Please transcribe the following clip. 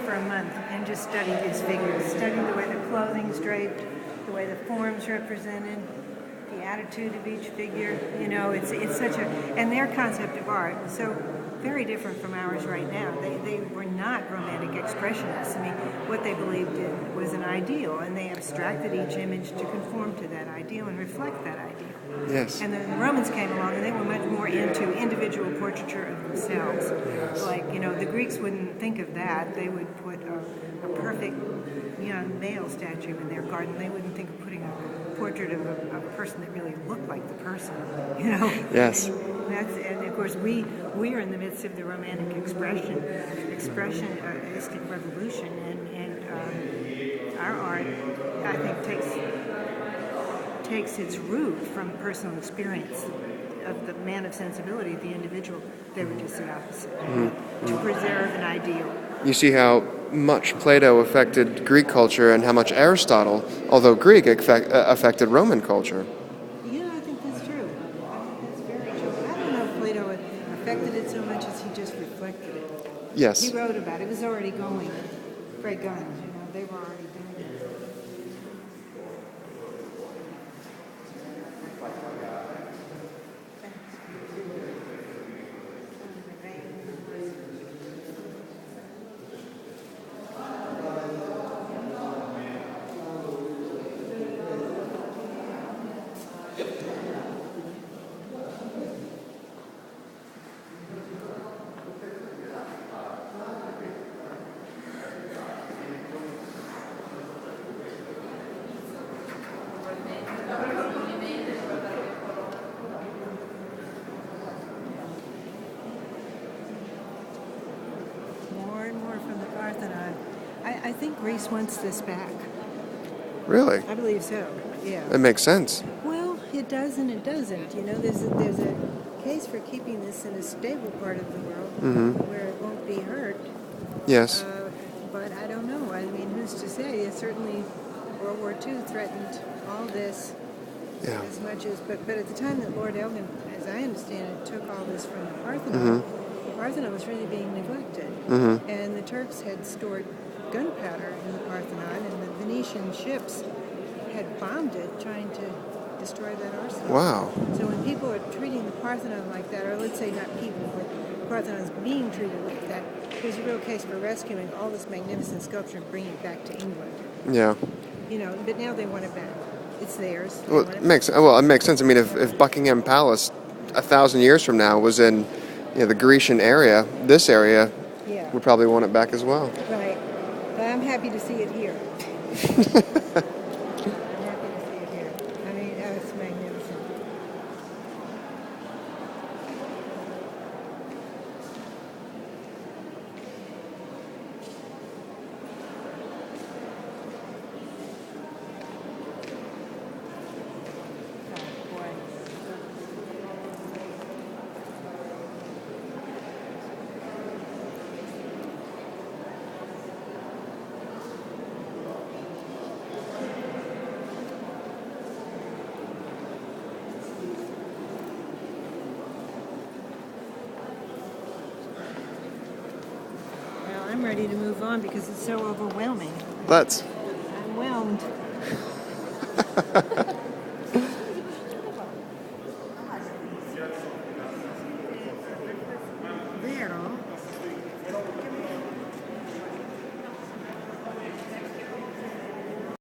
for a month and just study these figures. Study the way the clothing's draped, the way the form's represented, the attitude of each figure. You know, it's such a, and their concept of art was so very different from ours right now. They were not romantic expressionists. I mean, what they believed in was an ideal, and they abstracted each image to conform to that ideal and reflect that ideal. Yes. And the Romans came along, and they were much more into individual portraiture of themselves. Yes. Like, you know, the Greeks wouldn't think of that. They would put a perfect young male statue in their garden. They wouldn't think of putting a portrait of a person that really looked like the person, you know? Yes. And of course, we are in the midst of the Romantic expressionistic revolution, and our art, I think, takes its root from personal experience of the man of sensibility, the individual. They were just the opposite. To preserve an ideal. You see how much Plato affected Greek culture and how much Aristotle, although Greek, affected Roman culture. Yeah, I think that's true. I think that's very true. I don't know if Plato affected it so much as he just reflected it. Yes. He wrote about it. It was already going. Great guns, you know, they were already doing it. More and more from the Parthenon. I think Greece wants this back. Really? I believe so. Yeah. It makes sense. Well, it does and it doesn't. You know, there's a case for keeping this in a stable part of the world where it won't be hurt. Yes. But I don't know. I mean, who's to say? Certainly, World War II threatened all this Yeah. as much as. But at the time that Lord Elgin, as I understand it, took all this from the Parthenon, the Parthenon was really being neglected, and the Turks had stored gunpowder in the Parthenon, and the Venetian ships had bombed it, trying to destroy that arsenal. Wow. So when people are treating the Parthenon like that, or let's say not people, but the Parthenon is being treated like that, there's a real case for rescuing all this magnificent sculpture and bringing it back to England. Yeah. You know, but now they want it back. It's theirs. They Well, want it makes sense. I mean, if Buckingham Palace 1,000 years from now was in the Grecian area, this area Yeah, would probably want it back as well. right. But I'm happy to see it here. I'm happy to see it here. I mean, it's magnificent. Oh, boy. Well, I'm ready to move on because it's so overwhelming. Let's. I'm whelmed.